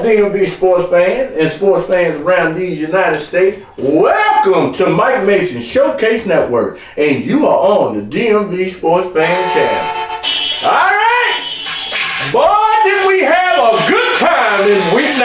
DMV sports fans and sports fans around these United States. Welcome to Mike Mason's Showcase Network, and you are on the DMV Sports Fan Channel. All right, boy, did we have a good time in week 9.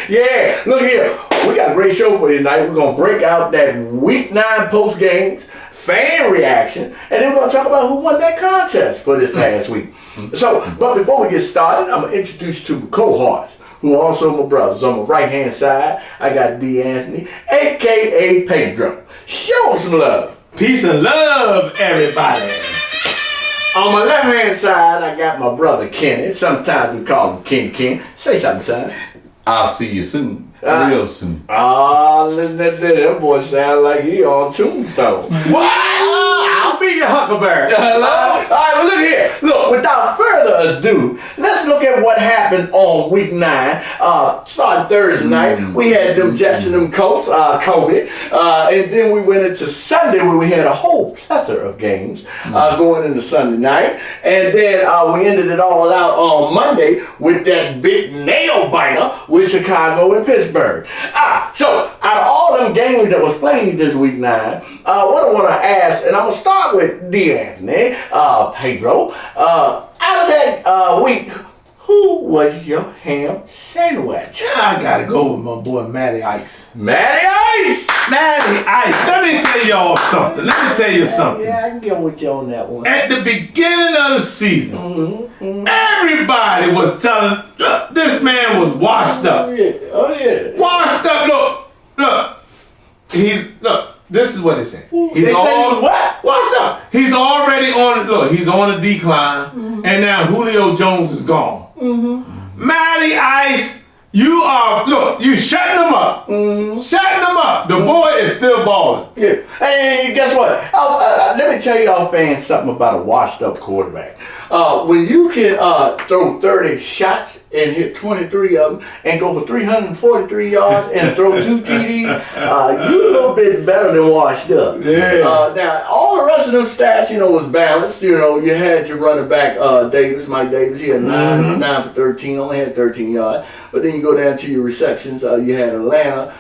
Yeah, look here, we got a great show for you tonight. We're gonna break out that week 9 post games, fan reaction, and then we're gonna talk about who won that contest for this past week. So, but before we get started, I'm gonna introduce two cohorts who are also my brothers. On my right hand side, I got D. Anthony, aka Pedro. Show him some love. Peace and love, everybody. On my left hand side, I got my brother Kenny. Sometimes we call him Ken. Say something, son. I'll see you soon. Real soon. Listen to that. That boy sound like he on Tombstone. I'll be your Huckleberry. Hello? All right, well, look here. Look, without further ado, let's look at what happened on week 9. Starting Thursday night, we had them Jets and them Colts, Kobe. And then we went into Sunday where we had a whole plethora of games going into Sunday night. And then we ended it all out on Monday with that big nail biter with Chicago and Pittsburgh. So out of all them games that was played this week 9, what I want to ask, and I'm going to start with D. Anthony, Pedro, out of that week, who was your ham sandwich? I gotta go with my boy Matty Ice. Matty Ice! Matty Ice. Let me tell y'all something. Let me tell you something. Yeah, I can get with you on that one. At the beginning of the season, everybody was telling, look, this man was washed up. Oh yeah. Washed up. Look. This is what they say. They said he was what? Washed up. He's already on. He's on a decline, and now Julio Jones is gone. Matty Ice, you are. Look, you shutting him up. Shutting him up. The boy is still balling. Yeah. Hey, guess what? Let me tell y'all fans something about a washed up quarterback. When you can throw 30 shots and hit 23 of them and go for 343 yards and throw 2 TDs, you a little bit better than washed up. Yeah. Now, all the rest of them stats, was balanced. You had your running back, Mike Davis. He had 9 for 13, only had 13 yards. But then you go down to your receptions. You had Atlanta.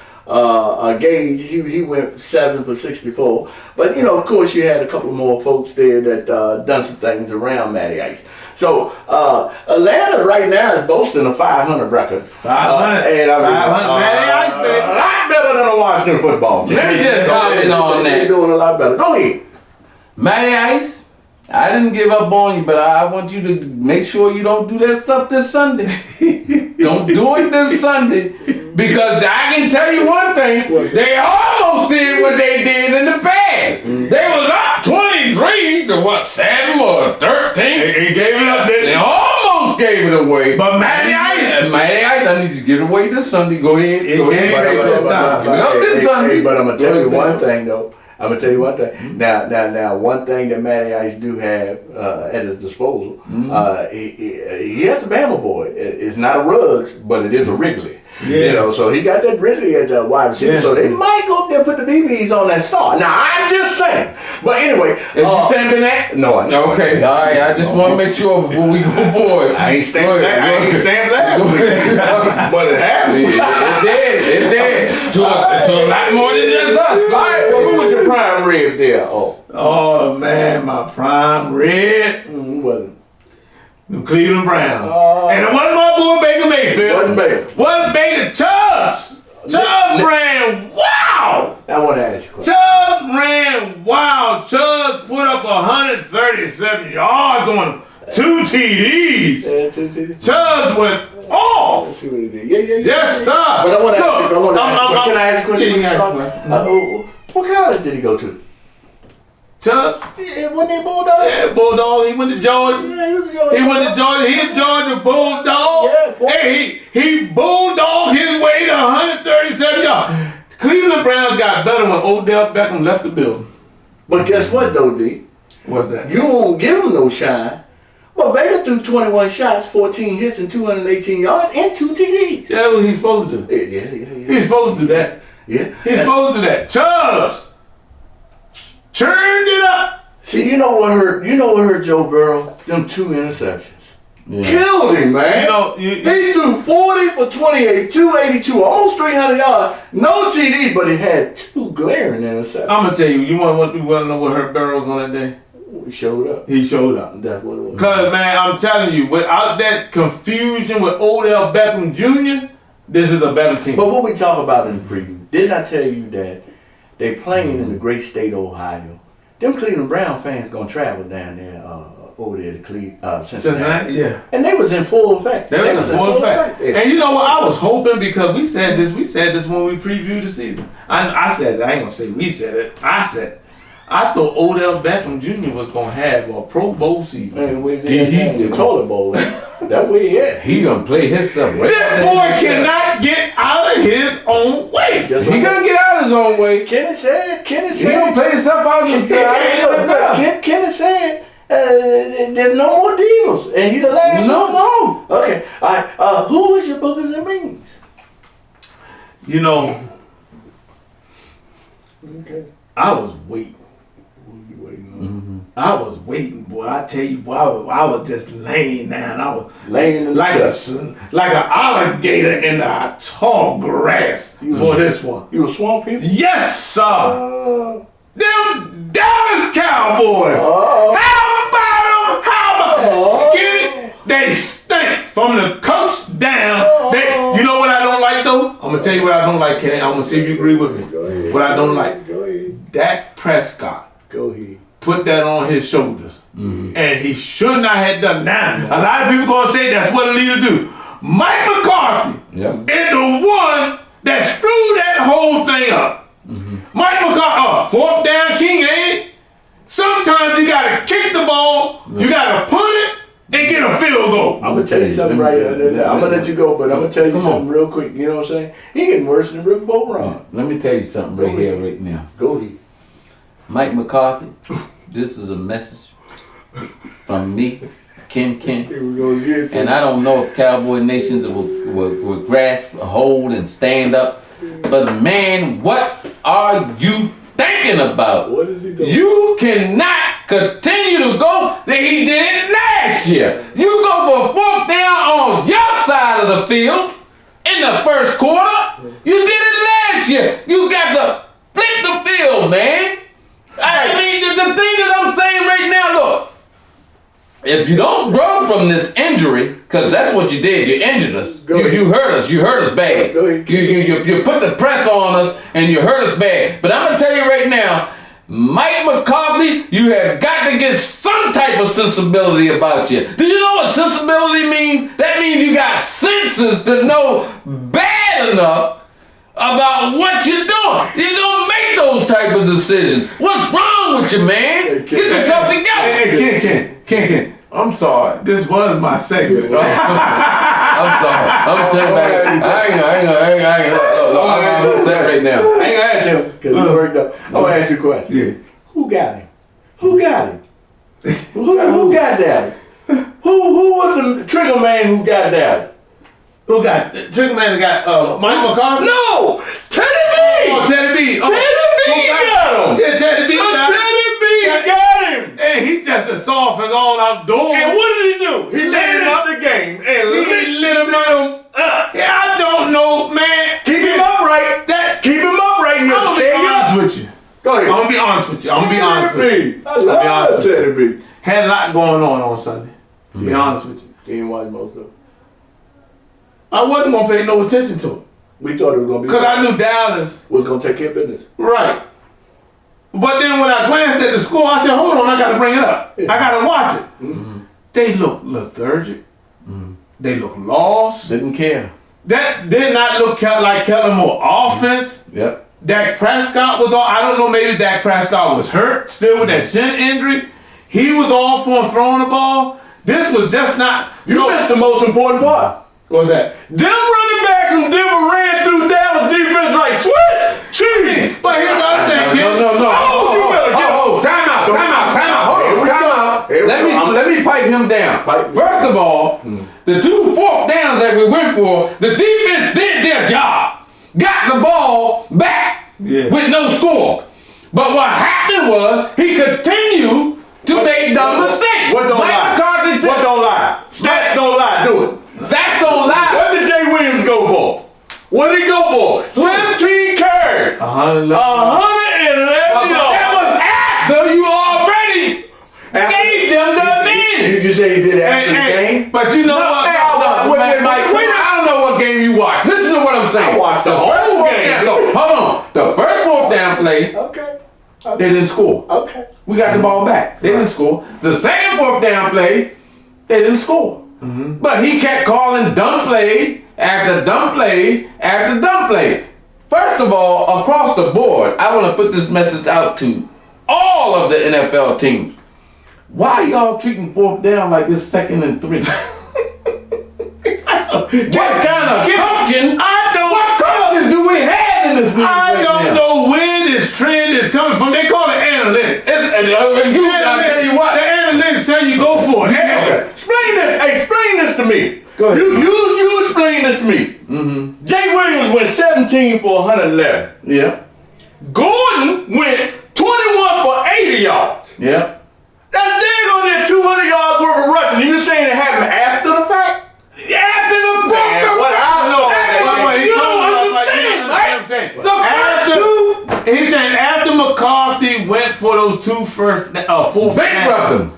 Gage, he went 7 for 64. But, of course, you had a couple more folks there that done some things around Matty Ice. So, Atlanta right now is boasting a 500 record. 500. And 500 Matty Ice, baby. A lot better than a Washington football team. Let me just comment on They're that. doing a lot better. Go ahead. Matty Ice, I didn't give up on you, but I want you to make sure you don't do that stuff this Sunday. Don't do it this Sunday. Because I can tell you one thing, they almost did what they did in the past. They was up 23 to 7 or 13. He gave it up, didn't They he? almost gave it away. But Matty Ice. Matty Ice, I need you to get away this Sunday. Go ahead. Go ahead. Give it up this Hey, Sunday. but I'm going to tell you one thing, though. Now, one thing that Matty Ice do have at his disposal, he has a Bama boy. It's not a Ruggs, but it is a Wrigley. Yeah. So he got that Wrigley at the wide receiver. Yeah. So they might go up there and put the BBs on that star. Now, I'm just saying. But anyway. Is you stamping that? No, I ain't. Okay, all right. I just want to make sure before we go forward. I ain't stamped that. I ain't stamped that. But it happened. It did. To a lot more than just us. All right, well, who was your prime rib there? Oh, man, my prime red. Who wasn't? The Cleveland Browns. And it wasn't my boy Baker Mayfield. Wasn't Baker. Chubbs. Chubbs ran wow. I want to ask you a question. Chubbs ran wow. Chubbs put up 137 yards on 2 TDs. Yeah, 2 TDs. Chubbs went off. Let's see what he did. Yeah. Yes, sir. But I want to ask you. Can I ask a question? Yeah, you can ask me. What college did he go to? Chubbs. Yeah, wasn't he Bulldog? Yeah, Bulldog. He went to Georgia. Yeah, he was Georgia. He went to Georgia. He a Georgia Bulldog. Yeah, Hey, he bulldogged his way to 137 yards. Cleveland Browns got better when Odell Beckham left the building. But guess what, though, D? What's that? You won't give him no shine. Well, Baker threw 21 shots, 14 hits, and 218 yards, and 2 TDs. Yeah, that's what he's supposed to do. Yeah. He's supposed to do that. Yeah. He's supposed to do that. Chubbs turned it up. See, you know what hurt Joe Burrow? Them 2 interceptions. Yeah. Killed him, man. You know, He threw 4 for 28, 282, almost 300 yards. No TD, but he had 2 glaring interceptions. I'm gonna tell you. You want to know what hurt Burrows on that day? He showed up. He showed up. That's what it was. Cause man, I'm telling you, without that confusion with Odell Beckham Jr., this is a better team. But what we talk about in the preview, didn't I tell you that they playing in the great state of Ohio? Them Cleveland Brown fans gonna travel down there over there to Cincinnati. Yeah. And they was in full effect. They was in full effect. Yeah. And you know what? I was hoping, because we said this when we previewed the season. I said it. I ain't gonna say we said it. I said it. I thought Odell Beckham Jr. was gonna have a Pro Bowl season. And with the toilet bowl. That way, yeah. He gonna play himself right. This boy cannot get out of his own way. He gonna get out his own way. Kenneth said. He gonna play himself out of his Kenneth said, there's no more deals. And he the last No one. more. Okay. All right. Who was your boogers and rings? You know, Okay. I was waiting. I was waiting, boy. I tell you, boy, I was just laying down. I was Laying in the like dust. an alligator in the tall grass for this one. You a swamp people? Yes, sir. Them Dallas Cowboys. Oh. How about them? How about Oh. Kenny? They stink from the coach down. You know what I don't like though? I'm gonna tell you what I don't like, Kenny. I'm gonna see if you agree with me. Go ahead. What I don't like. Go ahead. Dak Prescott Go ahead. put that on his shoulders. And he should not have done that. A lot of people gonna say that's what a leader do. Mike McCarthy is the one that screwed that whole thing up. Mike McCarthy, 4th down king, ain't it? Sometimes you gotta kick the ball, you gotta punt it, and get a field goal. I'm gonna tell you something right now. I'm gonna let you go, but I'm gonna tell you something real quick. You know what I'm saying? He getting worse than Riverboat Ron. Let me tell you something right here, right now. Go ahead. Mike McCarthy, this is a message from me, Ken, Here we go again. and I don't know if Cowboy Nations will grasp, hold, and stand up. But man, what are you thinking about? What is he doing? You cannot continue to go that he did it last year. You go for 4th down on your side of the field in the first quarter. You did it last year. You got to flip the field, man. I mean, the thing that I'm saying right now, look, if you don't grow from this injury, because that's what you did, you injured us. You hurt us. You hurt us bad. Go ahead. You put the press on us and you hurt us bad. But I'm going to tell you right now, Mike McCarthy, you have got to get some type of sensibility about you. Do you know what sensibility means? That means you got senses to know bad enough about what you're doing. You don't make those type of decisions. What's wrong with you, man? Get yourself together. Hey, Ken. I'm sorry. This was my segment. I'm sorry. I'm telling you, I ain't I'm upset right now. I ain't gonna ask him because he worked up. I'm gonna ask you a question. Yeah. Who got him? Who got him? Who got that? Who was the trigger man who got that? Who got Trigger Man? Got Mike McCarthy? No, Teddy B. Oh, Teddy B. Oh, Teddy B got him. Yeah, Teddy B. Teddy B got him. Hey, he just as soft as all outdoors. And what did he do? He lit up the game and lit him up. Yeah, I don't know, man. Keep him upright. Keep him upright. I'm gonna be honest with you. Go ahead. I'm gonna be honest with you. I love Teddy B. Had a lot going on Sunday. To be honest with you. You didn't watch most of it. I wasn't gonna pay no attention to it. We thought it was gonna be. Because I knew Dallas was gonna take care of business. Right. But then when I glanced at the score, I said, hold on, I gotta bring it up. I gotta watch it. Mm-hmm. They look lethargic. They look lost. Didn't care. That did not look like Kellen Moore offense. Yep. Dak Prescott was all, I don't know, maybe Dak Prescott was hurt still with that shin injury. He was off on throwing the ball. This was just not. You missed the most important part. What was that? Them running backs from Denver ran through Dallas defense like Swiss cheese. But here's the other thing, kid. No. Time out. Hold on, time out. Let me pipe him down. First of all, the 2 4th downs that we went for, the defense did their job. Got the ball back with no score. But what happened was he continued to make dumb mistakes. What don't lie? What don't lie? Stats don't lie, do it. Stats don't lie. What did Jay Williams go 111. 111 yards. That was after you already gave them the advantage. Did you say you did it after the game? But you know what? I don't know what game you watched. Listen to what I'm saying. I watched the whole game. Hold on. The first fourth down play, Okay. they didn't score. Okay. We got the ball back. They didn't score. The second fourth down play, they didn't score. But he kept calling dumb play after dumb play after dumb play. First of all, across the board, I want to put this message out to all of the NFL teams. Why y'all treating fourth down like it's 2nd and 3? What kind of coaching? What coaches do we have in this league I don't know where this trend is coming from. They call it analytics. I'll tell you what. The analytics tell you go for it. Okay. Explain this to me. Go ahead. You explain this to me. Jay Williams went 17 for 111. Yeah. Gordon went 21 for 80 yards. Yeah. That's dang on that 200 yards worth of rushing. You saying it happened after the fact? After the Man, what I saw you don't understand, right? He's saying after McCarthy went for those two fourth Bankrupt downs, them.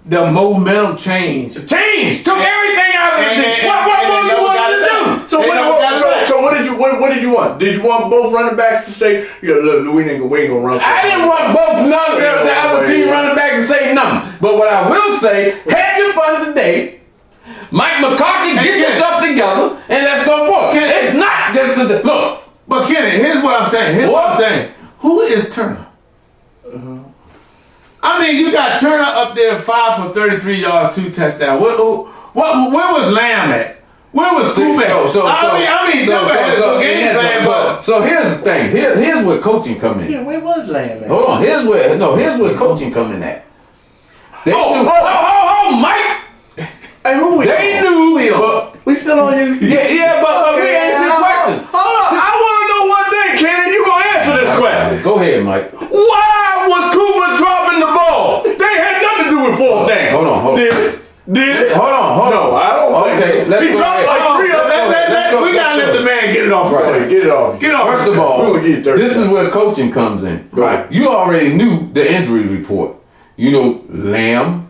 the momentum changed. Took everything out of the thing. What more you wanted to do? So what did you want? Did you want both running backs to say, look, we ain't gonna run for I didn't want both none of the other team running back to say nothing. But what I will say, have your fun today. Mike McCarthy, get yourself together, and let's go work. It's not just look. But Kenny, here's what I'm saying. Who is Turner? I mean, you got Turner up there 5 for 33 yards, 2 touchdowns. Where was Lamb at? Where was Cooper at? So here's the thing. Here's where coaching come in. Yeah, where was Lamb at? Hold on. Here's where coaching come in at. They knew, Mike. Hey, who we They on? knew. We still on you? Yeah, but we answered the question. Hold on. I want to know one thing, Kenny. You gonna answer this question? Go ahead, Mike. Why was Cooper dropping the ball? They had nothing to do with fourth down. Hold on. Did it? Hold on. No, I don't think Okay, so. let's He go dropped ahead. like 3 of them. We gotta let the man get it off. Right. Get it off. Get off. First of all, We're gonna get 30. this is where coaching comes in. Right. You already knew the injury report. You know, Lamb,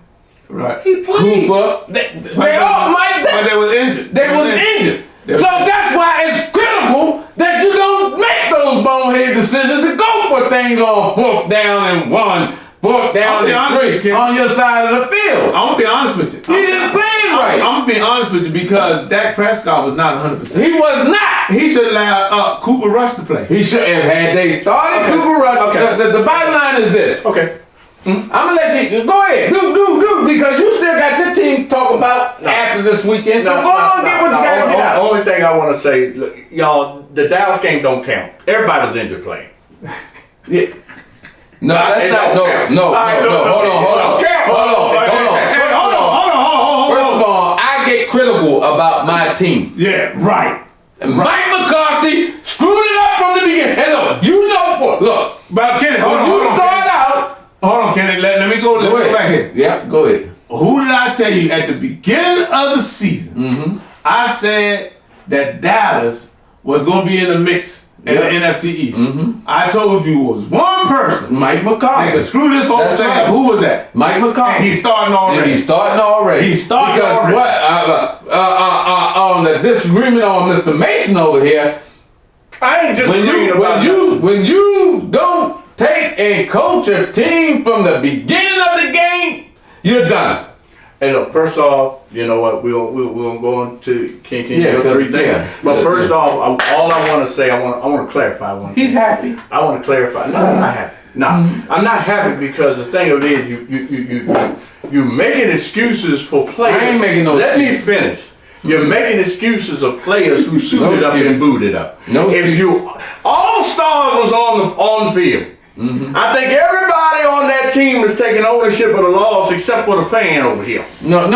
Right. He played. Cooper, they all might. But they was injured. They was injured. So that's why it's critical that you don't make those bonehead decisions to go for things on fourth down and 1, fourth down and 3 on your side of the field. I'm gonna be honest with you. He didn't play it right. I'm gonna be honest with you because Dak Prescott was not 100%. He was not. He should allow Cooper Rush to play. He should have had they started Okay. Cooper Rush. Okay. The bottom line is this. Okay. I'm gonna let you go ahead. Do because you still got your team to talk about after this weekend. So go on and get what you gotta get out. Only thing I want to say, look, y'all, the Dallas game don't count. Everybody's injured playing. Yeah. No, that's It not. don't count. No. Hold on. First of all, I get critical about my team. Yeah, right. Mike McCarthy screwed it up from the beginning. Hey, look, you know what? Look, But Kenny, hold on, Kenny. Let me go back here. Yeah, go ahead. Who did I tell you at the beginning of the season? I said that Dallas was going to be in the mix in the NFC East. I told you it was one person Mike that McCarthy. could screw this whole That's thing right. up. Who was that? Mike McCarthy. And he's starting already. He's starting because already. what? On the disagreement on Mr. Mason over here. I ain't just When you don't take and coach a team from the beginning of the game, you're done. Hey, look, first off, you know what? We'll go into can Yeah, you 3 things. yeah. But first off, all I want to say, I want to clarify one thing. He's happy. I want to clarify. No, I'm not happy. No, I'm not happy because the thing of it is, you making excuses for players. I ain't making no Let excuses. me finish. You're making excuses of players who suited up and booted up. No If you all stars was on the field. I think everybody on that team is taking ownership of the loss except for the fan over here. No.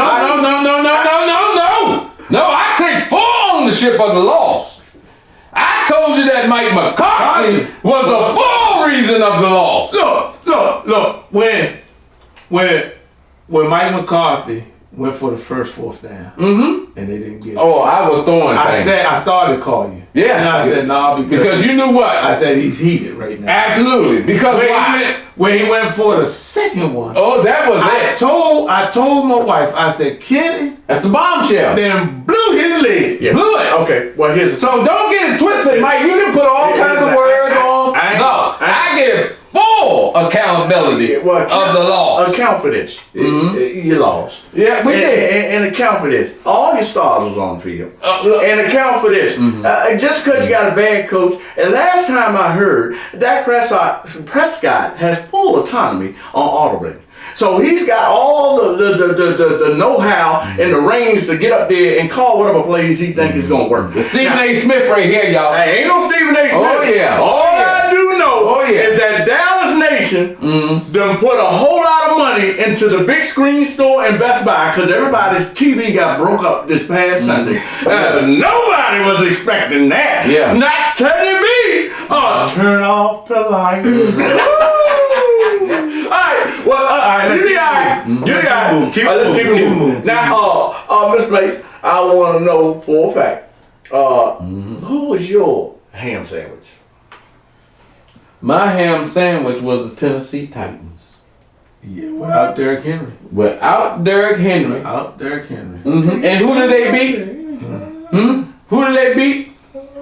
I take full ownership of the loss. I told you that Mike McCarthy was the full reason of the loss. Look. When Mike McCarthy went for the first fourth down, and they didn't get it. Oh, I was throwing things. I started to call you. Yeah. And I said, nah, Because you knew what? I said he's heated right now. Absolutely. Because why? When he went for the second one. Oh, that was it. I told my wife, I said, Kenny, That's the bombshell. then blew his leg. Yeah. Blew it. Okay, well, here's the So don't get it twisted, Mike. You can put all kinds of words on. I give full accountability of the loss. Account for this. You lost. Yeah, we did. And account for this. All your stars was on field. And account for this. Just because you got a bad coach. And last time I heard, Dak Prescott has full autonomy on audible. So he's got all the know-how and the reins to get up there and call whatever plays he thinks is going to work. Stephen A. Smith right here, y'all. Hey, ain't no Stephen A. Smith. Oh, yeah. All I do know is that Dallas Nation done put a whole lot of money into the big screen store and Best Buy because everybody's TV got broke up this past Sunday. Nobody was expecting that. Yeah. Not telling me. Oh, turn off the lights. Alright, well, give me let's keep it moving. Now, Miss Mace, I want to know for a fact, who was your ham sandwich? My ham sandwich was the Tennessee Titans. Yeah, without Derrick Henry. Without Derrick Henry. Without Derrick Henry. And who did they beat? Who did they beat?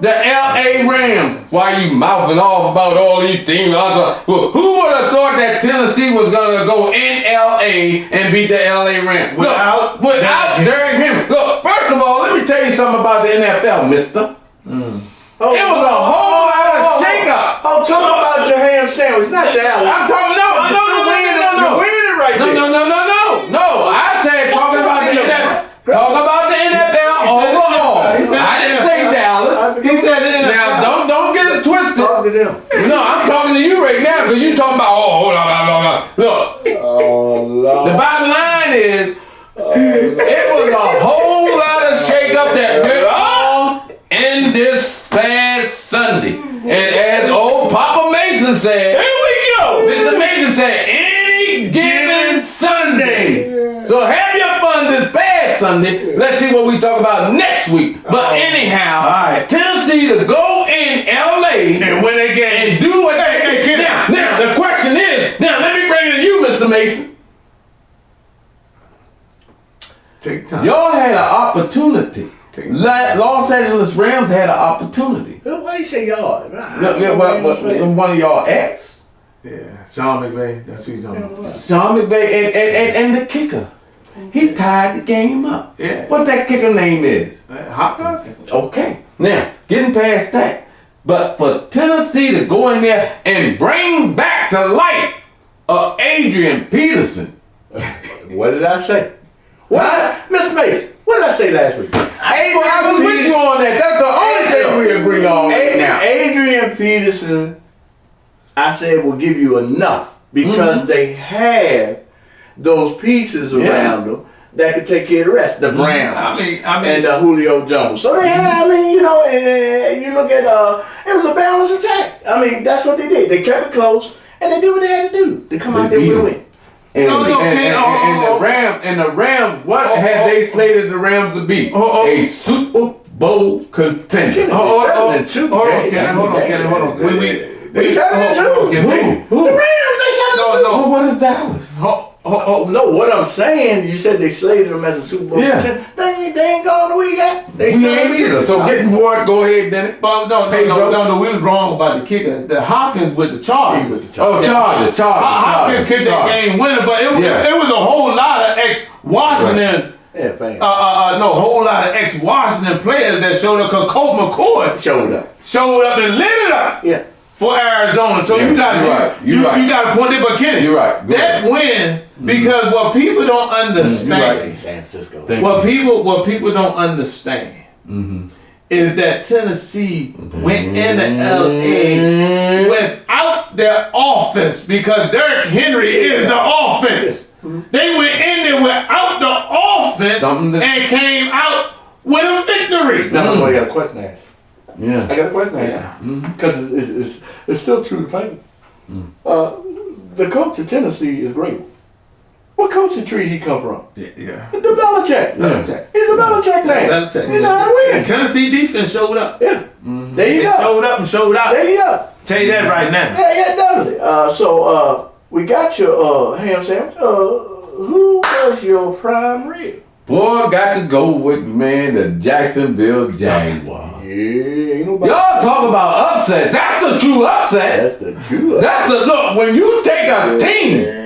The L.A. Rams. Why you mouthing off about all these teams? Who would have thought that Tennessee was going to go in L.A. and beat the L.A. Rams? Without Derrick Henry. Look, first of all, let me tell you something about the NFL, mister. It was a whole lot of shake-up. Oh, talk about your ham sandwich, not that one. I'm talking, no. You're winning right there. No. I said talking about the NFL. Talk about the NFL overall. I didn't say Dallas. He said the NFL. Now, don't get it twisted. Talk to them. No, I'm talking to you right now because you're talking about, hold on. Look, the bottom line is, it was a whole lot of shake-up that went on in this past Sunday. And as old Papa Mason said, Here we go. Mr. Mason said, any given Sunday. So have your fun this past Sunday. Let's see what we talk about next week. But anyhow, Tennessee to go in LA And when they get and do what they can. Now, the question is, let me bring it to you, Mr. Mason. take time. Y'all had an opportunity. Los Angeles Rams had an opportunity. Why you say y'all? One of y'all ex, Yeah, Sean McVay. That's who he's on. Sean McVay, and the kicker. He tied the game up. Yeah. What that kicker name is? Hopkins? Okay. Now, getting past that. But for Tennessee to go in there and bring back to life Adrian Peterson. What did I say? Miss Mace, what did I say last week? I was with you on that. That's the only thing we agree on right now. Adrian Peterson, I said, will give you enough because they have those pieces around them that could take care of the rest. The Browns and the Julio Jones. So they have, and you look at, it was a balanced attack. That's what they did. They kept it close and they did what they had to do to come out there with a win. And the Rams, what had they slated the Rams to be? A Super Bowl contender. 7-2. Hold on, Kenny. They 7-2. Who? The Rams, they 7-2. No. What is Dallas? No, what I'm saying, you said they slated them as a Super Bowl contender. They ain't gone the way yet. They We ain't either. So getting for it, go ahead, Dennis. No, we was wrong about the kicker. The Hopkins with the Chargers. Chargers. Hopkins kicked that game winner, but it was a whole lot of ex-Washington. Yeah, fans. Whole lot of ex-Washington players that showed up because Colt McCoy Showed up and lit it up. Yeah. For Arizona, so you got you got to point it, but Kenny, you're right. That win because what people don't understand, San Francisco. what people don't understand is that Tennessee went into LA without their offense because Derrick Henry is the offense. They went in there without the offense and came out with a victory. Now, I got a question to ask. Yeah. I got a question to ask. Because it's still true to fight. The coach of Tennessee is great. What coaching tree he come from? Yeah. The Belichick. Belichick. He's a Belichick man. Belichick. He know how to win. And Tennessee defense showed up. Yeah. There you They go. showed up and showed out. There you go. Tell you that right now. Yeah, definitely. So we got your ham sandwich. Who was your prime rib? Boy, got to go with, man, the Jacksonville Jaguars. Yeah, ain't nobody. Y'all talk about upset. That's the true upset. That's the truth. That's the look. When you take a team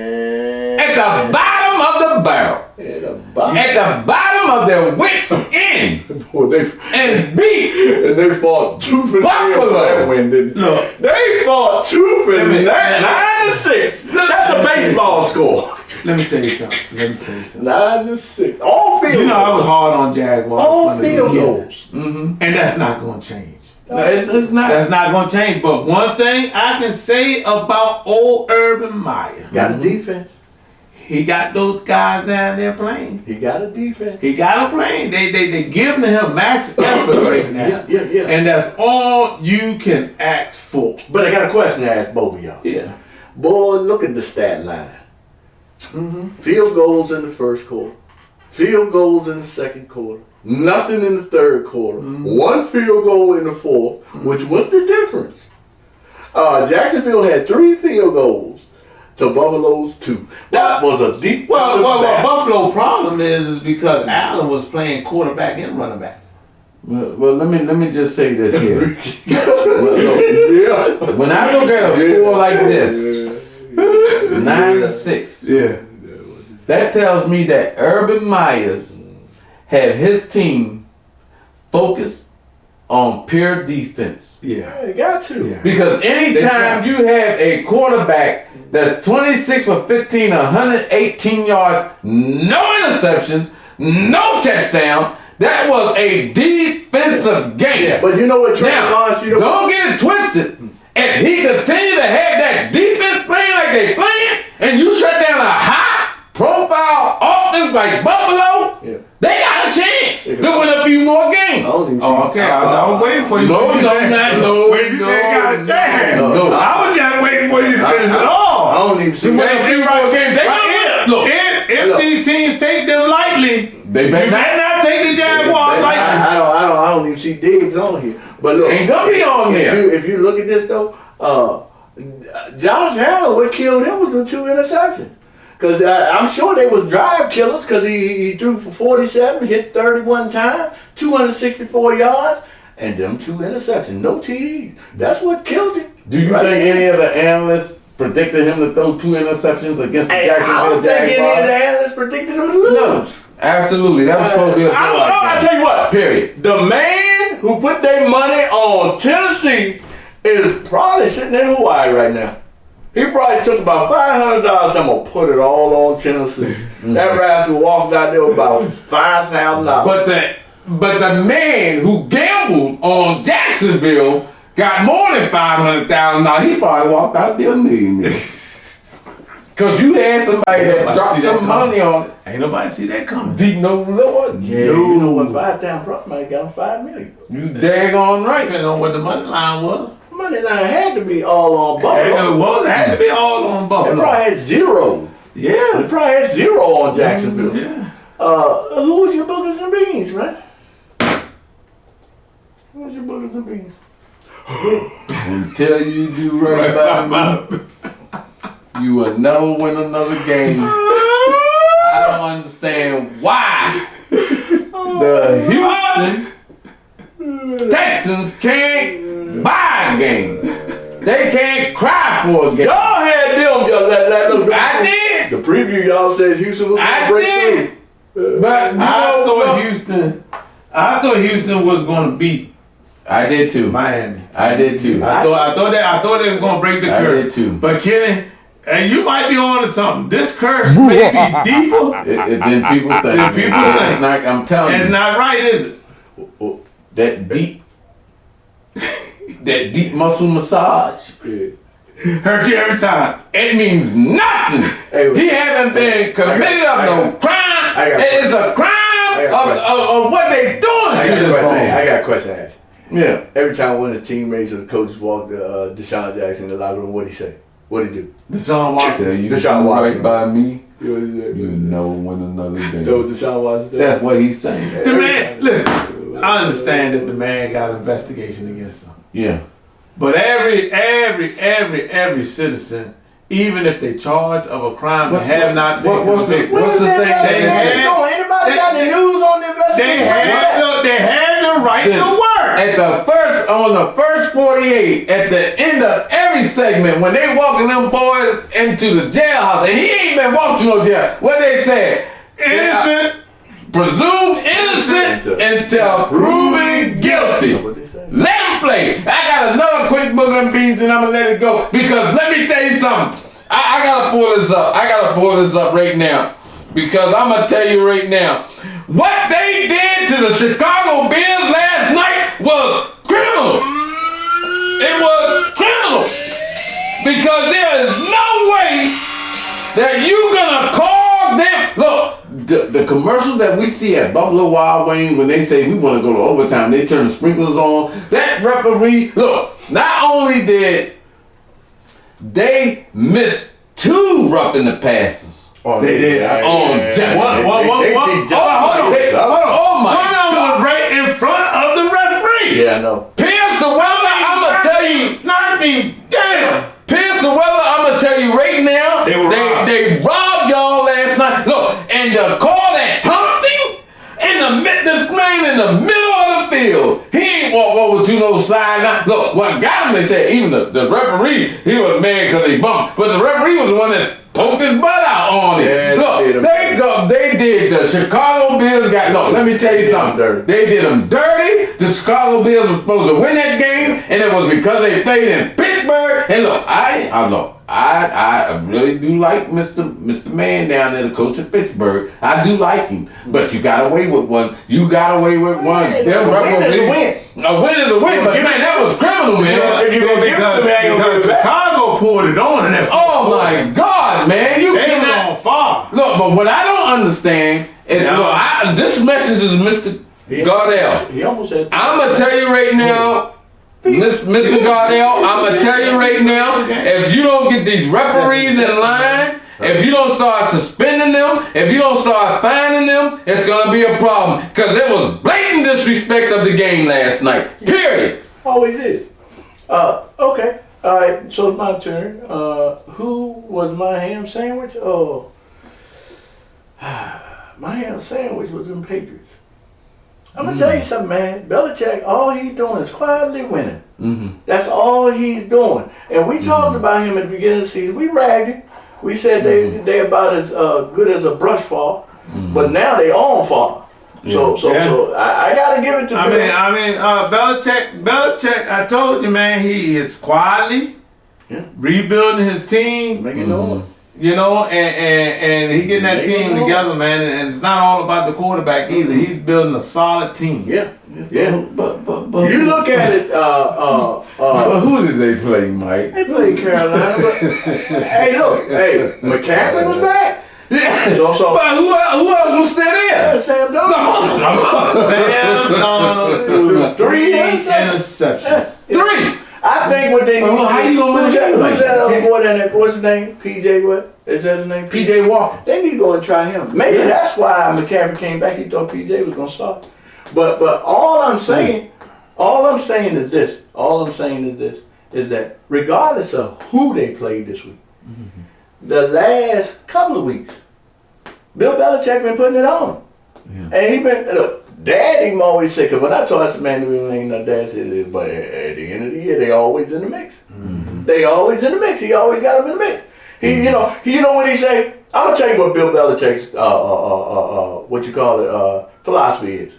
at the bottom of the barrel, at the bottom of their wits end, Boy, and beat they fought tooth and nail Buffalo. for that win, didn't they? Look. They fought tooth and nail. 9-6. That's a baseball score. Let me tell you something. 9-6. All field You know I was goals. hard on Jaguars. All from the field beginning. goals. And that's not going to change. No, it's not. That's not going to change. But one thing I can say about old Urban Meyer, Got a defense. he got those guys down there playing. He got a defense. He got them playing. They giving him max effort right now. Yeah. And that's all you can ask for. But I got a question to ask both of y'all. Yeah. Boy, look at the stat line. Field goals in the first quarter. Field goals in the second quarter. Nothing in the third quarter. One field goal in the fourth. Which was the difference? Jacksonville had 3 field goals to Buffalo's 2. That was a deep. Well, Buffalo problem is because Allen was playing quarterback and running back. Well, let me just say this here. Yeah. When I look at a score like this, 9-6, Yeah. that tells me that Urban Myers had his team focused on pure defense. Yeah. You got to. Yeah. Because anytime you have a quarterback that's 26 for 15, 118 yards, no interceptions, no touchdown, that was a defensive game. Yeah. But you know what, Trevor Now, Lawrence, you know. don't get it twisted. If he continue to have that defense playing like they playing, and you shut down a high-profile offense like Buffalo, Yeah. they got a chance to win a few more I games. don't even Oh, okay. I was waiting for you. No, When you no, said- not no, when you said got a no, chance. no. I was just waiting for you to finish it I all. don't even To see win that. a few more games, they Right. look. If Look. these teams take them lightly, They you better better not. not take the Jaguars They- lightly. I don't even see Diggs on here. But look, Ain't gonna be on there. if you look at this though, Josh Allen, what killed him was the 2 interceptions. Because I'm sure they was drive killers because he threw for 47, hit 31 times, 264 yards, and them 2 interceptions, no TDs. That's what killed him. Do you Right think there. any of the analysts predicted him to throw 2 interceptions against the Hey, I Jacksonville don't think any of the Jaguars? analysts predicted him to lose. No, absolutely. That was supposed to be a I blowout tell you what, game. Period. the man who put their money on Tennessee is probably sitting in Hawaii right now. He probably took about $500. I'm gonna put it all on Tennessee. That rascal walked out there with about $5,000. But the man who gambled on Jacksonville got more than $500,000. He probably walked out there a millionaire. Cause you had somebody that Nobody dropped see that some coming. money on it. Ain't nobody see that coming. Deep no Lord. Yeah, you know what? 5,000 probably might have got him $5 million. You daggone right. Depending on what the money line was. Money line had to be all on It Buffalo. had to be all on They Buffalo. probably had 0. They Yeah. probably had 0 on Jacksonville. Yeah. Who was your boogers and beans, man? Who was your boogers and beans? Until you do right by me, you will never win another game. I don't understand why the Houston Texans can't buy a game. They can't cry for a game. Y'all had them. Y'all, I did. The preview, y'all said Houston was going I to break did. through. But you I know thought what? Houston was going to beat I did too. Miami. I did too. I thought they were going to break the I curse. did too. But Kenny, and you might be on to something. This curse may be deeper. Than people think. Than people It's think. not, I'm telling And it's you. not right, is it? That deep muscle massage. Hurt you every time. It means nothing. Hey, He haven't been committed of no crime. I got a It is a crime of what they doing to this I man. got a question to ask. Yeah. Every time one of his teammates or the coaches walked Deshaun Jackson in the locker room, what'd he say? What'd he do? Deshaun Watson. Tell you to Deshaun do Watson. right by me. You never win another game. Deshaun Watson. That's what he's saying. The man, listen, I understand that the man got an investigation against him. Yeah. But every citizen, even if they charged of a crime and have not been convicted, what's the thing? Anybody got the news on the investigation? they had the right to work. On the first 48, at the end of every segment, when they walking them boys into the jailhouse, and he ain't been walked to no jail, what they said? Innocent. Presumed innocent until proven guilty. Let him play. I got another quick book and beans and I'm gonna let it go. Because let me tell you something. I gotta pull this up. I gotta pull this up right now. Because I'm gonna tell you right now. What they did to the Chicago Bears last night was criminal. It was criminal. Because there is no way that you gonna call them. Look. The commercials that we see at Buffalo Wild Wings when they say we want to go to overtime, they turn the sprinklers on. That referee, look, not only did they miss 2 roughing the passes. Oh, they did. On just Hold on. Oh my God. One was right in front of the referee. Yeah, I know. Pierce the weather, I'm going to tell you. Damn. Pierce the weather, I'm going to tell you right now. They robbed y'all last night. Look, and to call that taunting this man in the middle of the field. He ain't walk over to no sideline. Look, what got him, they said, even the referee, he was mad because he bumped. But the referee was the one that poked his butt out on it. Yeah, look, they did the Chicago Bears look, let me tell you something. They did them dirty. The Chicago Bears were supposed to win that game, and it was because they played in Pittsburgh. And look, I really do like Mr. Man down there, the coach of Pittsburgh. I do like him. But you got away with one. You got away with one. A win is a win. A win is a win, but man, that was criminal, man. If you're going to give it to me, I ain't going to give it back. Chicago pulled it on in that. Oh my God, man. You they cannot. On fire. Look, but what I don't understand is, this message is Mr. Gardell. He almost said. I'm going to tell you right now, Mr. Gardell, I'm going to tell you right now, if you don't get these referees in line, if you don't start suspending them, if you don't start fining them, it's going to be a problem. Because there was blatant disrespect of the game last night. Period. Always is. Okay. All right. So it's my turn. Who was my ham sandwich? Oh, my ham sandwich was in Patriots. I'm going to tell you something, man. Belichick, all he's doing is quietly winning. Mm-hmm. That's all he's doing. And we talked about him at the beginning of the season. We ragged him. We said they about as good as a brush fall, but now they on fall. So I gotta give it to Bill. Belichick. I told you, man, he is quietly rebuilding his team, making noise. You know, and he getting that team together, man. And it's not all about the quarterback either. He's building a solid team. Yeah. But you look at it. But who did they play, Mike? They played Carolina. But, hey, look. Hey, McCaffrey was back. Yeah. But who else was still there? Yeah, Sam Darnold. Sam Darnold threw 3 interceptions. 3. I think what they need. How you gonna win? Who's that other boy down there? What's his name? PJ what? Is that his name? PJ Walker. They need to go and try him. Maybe that's why McCaffrey came back. He thought PJ was gonna start. But all I'm saying is this. Is that regardless of who they played this week, the last couple of weeks, Bill Belichick been putting it on. Yeah. And he been Dad even always say, because when I told him, man, ain't no dad said, but at the end of the year, they always in the mix. Mm-hmm. They always in the mix. He always got them in the mix. He, you know what he say? I'm gonna tell you what Bill Belichick's philosophy is.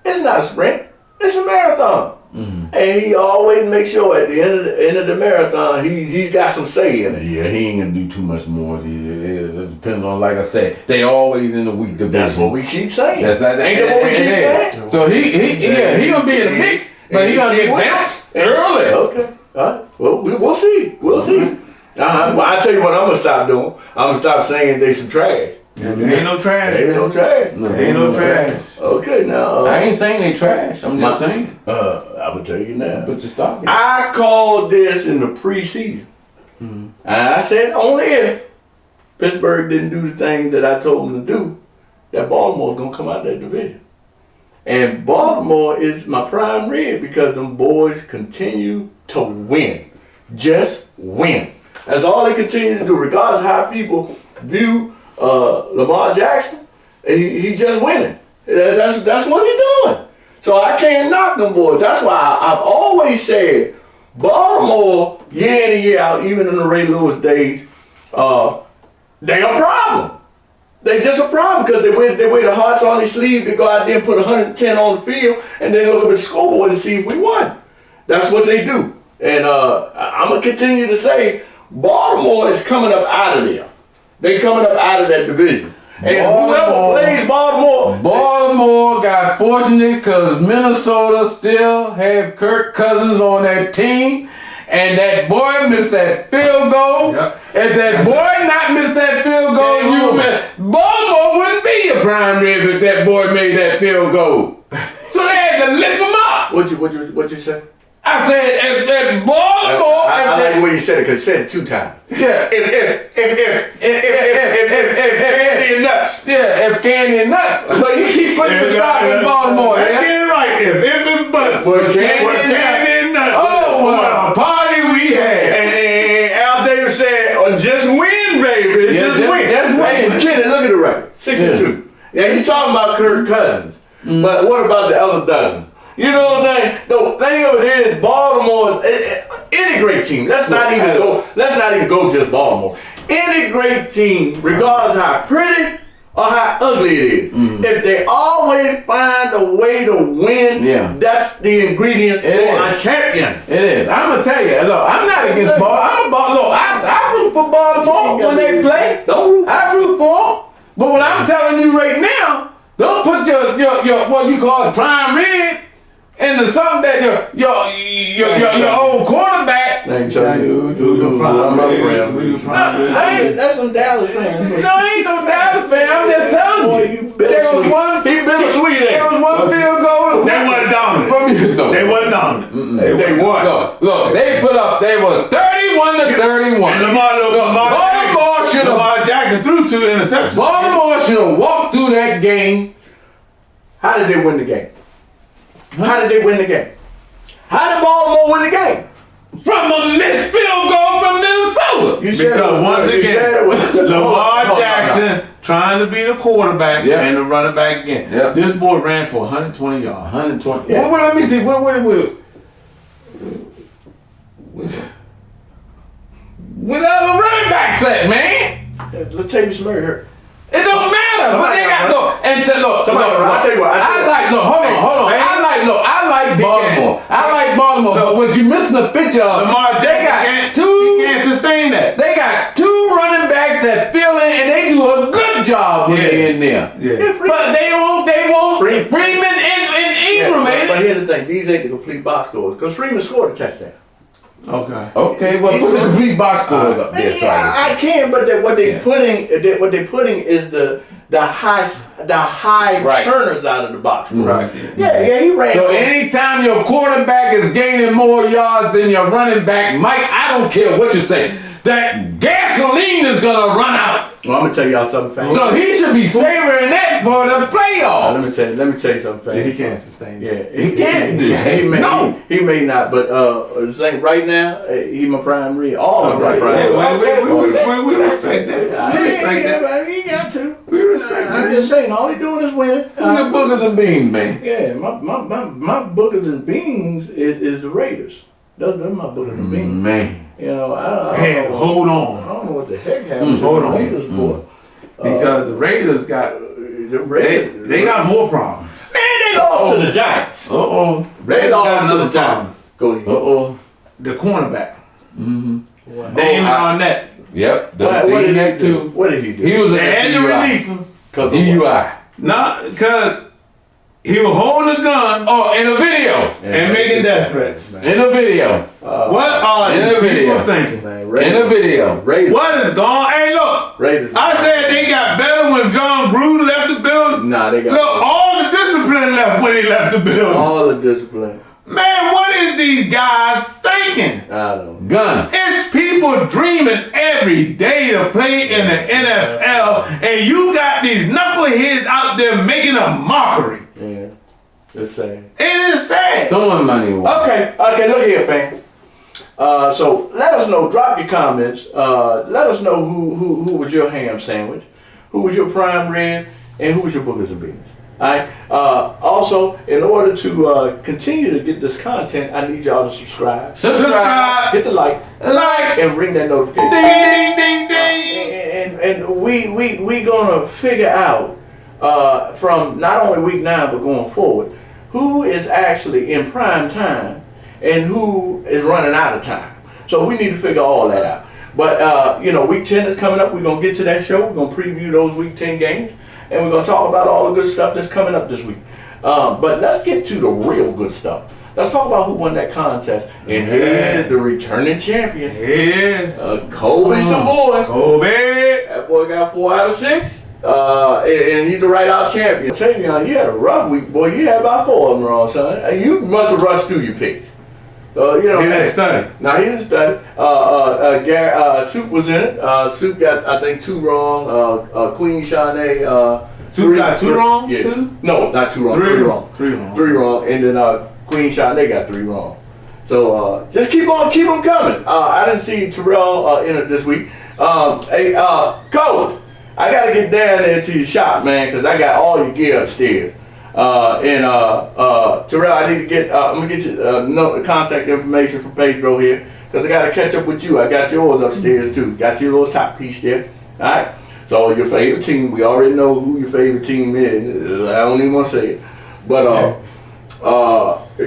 It's not a sprint. It's a marathon. Mm-hmm. And he always makes sure at the end of the marathon, he's got some say in it. Yeah, he ain't gonna do too much more. It depends on, like I said, they always in the weak division. That's what we keep saying. Ain't that what we keep saying? So he gonna be in the mix, but he gonna get bounced early. Okay. All right. Well, we'll see. We'll see. Well, I tell you what I'm gonna stop doing. I'm gonna stop saying they some trash. Yeah, there ain't no trash. There ain't no trash. There ain't no trash. Okay, now. I ain't saying they trash. I'm just saying. I will tell you now. But you stop it. I called this in the preseason. Mm-hmm. And I said only if Pittsburgh didn't do the thing that I told them to do, that Baltimore's gonna come out of that division. And Baltimore is my prime red because them boys continue to win. Just win. That's all they continue to do, regardless of how people view Lamar Jackson. He just winning. That's what he's doing. So I can't knock them boys. That's why I've always said Baltimore, year in and year out, even in the Ray Lewis days, they a problem. They just a problem because they wear the hearts on their sleeve to go out there and put 110 on the field and then look up at the scoreboard and see if we won. That's what they do. And I'm going to continue to say Baltimore is coming up out of there. They coming up out of that division. And whoever plays Baltimore got fortunate because Minnesota still have Kirk Cousins on that team. And that boy missed that field goal. Yep. If that boy not missed that field goal, Baltimore wouldn't be a prime rib if that boy made that field goal. So they had to lift him up. What you say? I said if Baltimore. I like the way you said it because you said it 2 times. Yeah. If Candy and Nuts. Yeah, if Candy and Nuts. But you keep putting the stop in Baltimore. Let's get it right. If and buts. Candy and Nuts. Oh, what a party we had. And Al Davis said, just win, baby. Yeah, just win. Just win. Hey, Kenny, look at the record. 6-2. Yeah, you talking about Kirk Cousins. But what about the other dozen? You know what I'm saying? The thing of it is, Baltimore, any great team. Let's not even go just Baltimore. Any great team, regardless of how pretty or how ugly it is, if they always find a way to win, that's the ingredient for a champion. It is. I'm gonna tell you. Look, I'm not against Baltimore. I'm a Baltimore. I root for Baltimore when they play. I root for them. But what I'm telling you right now, don't put your what you call prime red into something that your old quarterback. That's some Dallas fans. No, ain't no Dallas fan. I'm just telling you. There was one field goal. They wasn't dominant. They wasn't dominant. They won. Look, they put up. They was 31-31. And Lamar Jackson threw 2 interceptions. Baltimore should have walked through that game. How did they win the game? How did they win the game? How did Baltimore win the game? From a missed field goal from Minnesota. Because once again, Lamar Jackson trying to be the quarterback and the running back again. Yep. This boy ran for 120 yards. 120. Yeah. Well, let me see. Without a running back set, man. Latavius Murray hurt. It don't matter. But they got I'll tell you what. I like Baltimore. I like Baltimore. But what you missing the picture of? Lamar Jackson he can't sustain that. They got 2 running backs that fill in, and they do a good job when they're in there. Yeah. But they won't. Freeman and Ingram, man. But here's the thing: these ain't the complete box scores because Freeman scored a touchdown. Okay. Well, put the complete box scores up there. I can, but what they putting is the high turners out of the box. Right. Yeah, he ran. So anytime your quarterback is gaining more yards than your running back, Mike, I don't care what you say. That gasoline is gonna run out. Well, I'm gonna tell y'all something, fans. So he should be savoring that for the playoffs. Let me tell you something, fans. He can't sustain that. He can't do that. He may not, but the thing right now, he my prime red. All of my prime. We respect that. He got to. We respect that. I'm just saying, all he doing is winning. The boogers and beans, man. Yeah, my boogers and beans is the Raiders. Those are my boogers and beans. Man. You know, I don't know. Hold on. I don't know what the heck happened to Hold the on. Raiders, boy. Because the Raiders got they got more problems. Man, they lost to the Giants. They lost to the Giants. Go ahead. The cornerback. Damon Arnett. Yep. What did he do? He was They had to release him. DUI. No, because he was holding a gun. In a video. And making death threats. In a video. What are these people thinking? In a video. What is gone? Hey, look. Raiders. I said they got better when John Gruden left the building. Nah, they got. Look, all the discipline left when he left the building. All the discipline. Man, what is these guys thinking? thinking? I don't know. Gun. It's people dreaming every day to play in the NFL, and you got these knuckleheads out there making a mockery. Yeah. Just saying. It is sad. Throwing money away. Okay, look here, fam. So let us know. Drop your comments. Let us know who was your ham sandwich, who was your prime rib, and who was your boogers and beans. All right. Also, in order to continue to get this content, I need y'all to subscribe. Subscribe. Hit the like, and ring that notification. Ding, ding, ding, ding. And we gonna figure out from not only week 9 but going forward, who is actually in prime time and who is running out of time. So we need to figure all that out. But week 10 is coming up. We're gonna get to that show. We're gonna preview those week 10 games, and we're gonna talk about all the good stuff that's coming up this week. But let's get to the real good stuff. Let's talk about who won that contest. And here's the returning champion. Yes. Kobe Savoy. Kobe. That boy got 4 out of 6. And he's the right out champion. I'm telling you, you had a rough week, boy. You had about 4 of them wrong, son. And you must have rushed through your picks. He didn't study. No, he didn't study. Soup was in it. Soup got, I think, 2 wrong. Queen Shanae. Soup got 2 wrong? Yeah. 2? No, not 2 wrong. 3 wrong. 3 wrong. 3 wrong. And then Queen Shanae got 3 wrong. So just keep them coming. I didn't see Terrell in it this week. Hey, Cole, I gotta get down there to your shop, man, because I got all your gear upstairs. Terrell, I need to get. I'm gonna get you contact information from Pedro here, because I gotta catch up with you. I got yours upstairs too. Got your little top piece there. All right. So your favorite team. We already know who your favorite team is. I don't even want to say it, but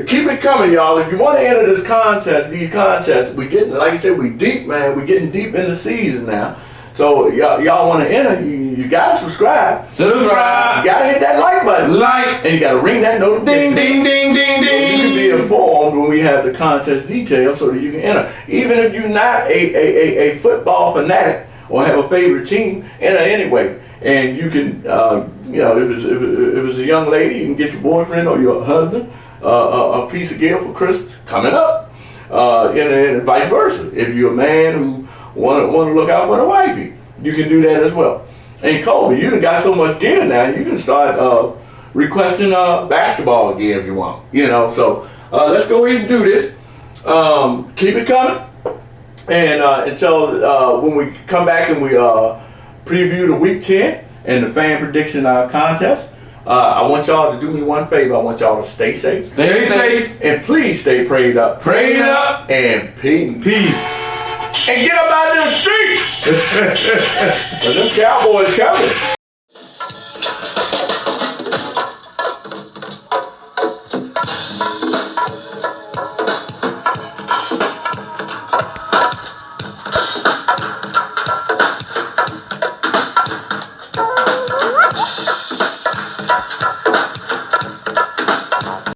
keep it coming, y'all. If you want to enter this contest, these contests, we getting, like I said, we deep, man. We getting deep in the season now. So y'all want to enter, you gotta subscribe. Subscribe. You gotta hit that like button. Like. And you gotta ring that notification. Ding, ding, ding, ding, So you can be ding. informed when we have the contest details so that you can enter. Even if you're not a football fanatic or have a favorite team, enter anyway. And you can, if it's a young lady, you can get your boyfriend or your husband a piece of gear for Christmas coming up, and vice versa. If you're a man who want to look out for the wifey, you can do that as well. And Kobe, you done got so much gear now, you can start requesting basketball gear if you want. So let's go ahead and do this. Keep it coming, and until when we come back and we preview the week 10 and the fan prediction contest. I want y'all to do me one favor. I want y'all to stay safe. Stay safe. And please stay prayed up. Prayed up. And peace. Peace. And get up out of the streets. Because them Cowboys coming.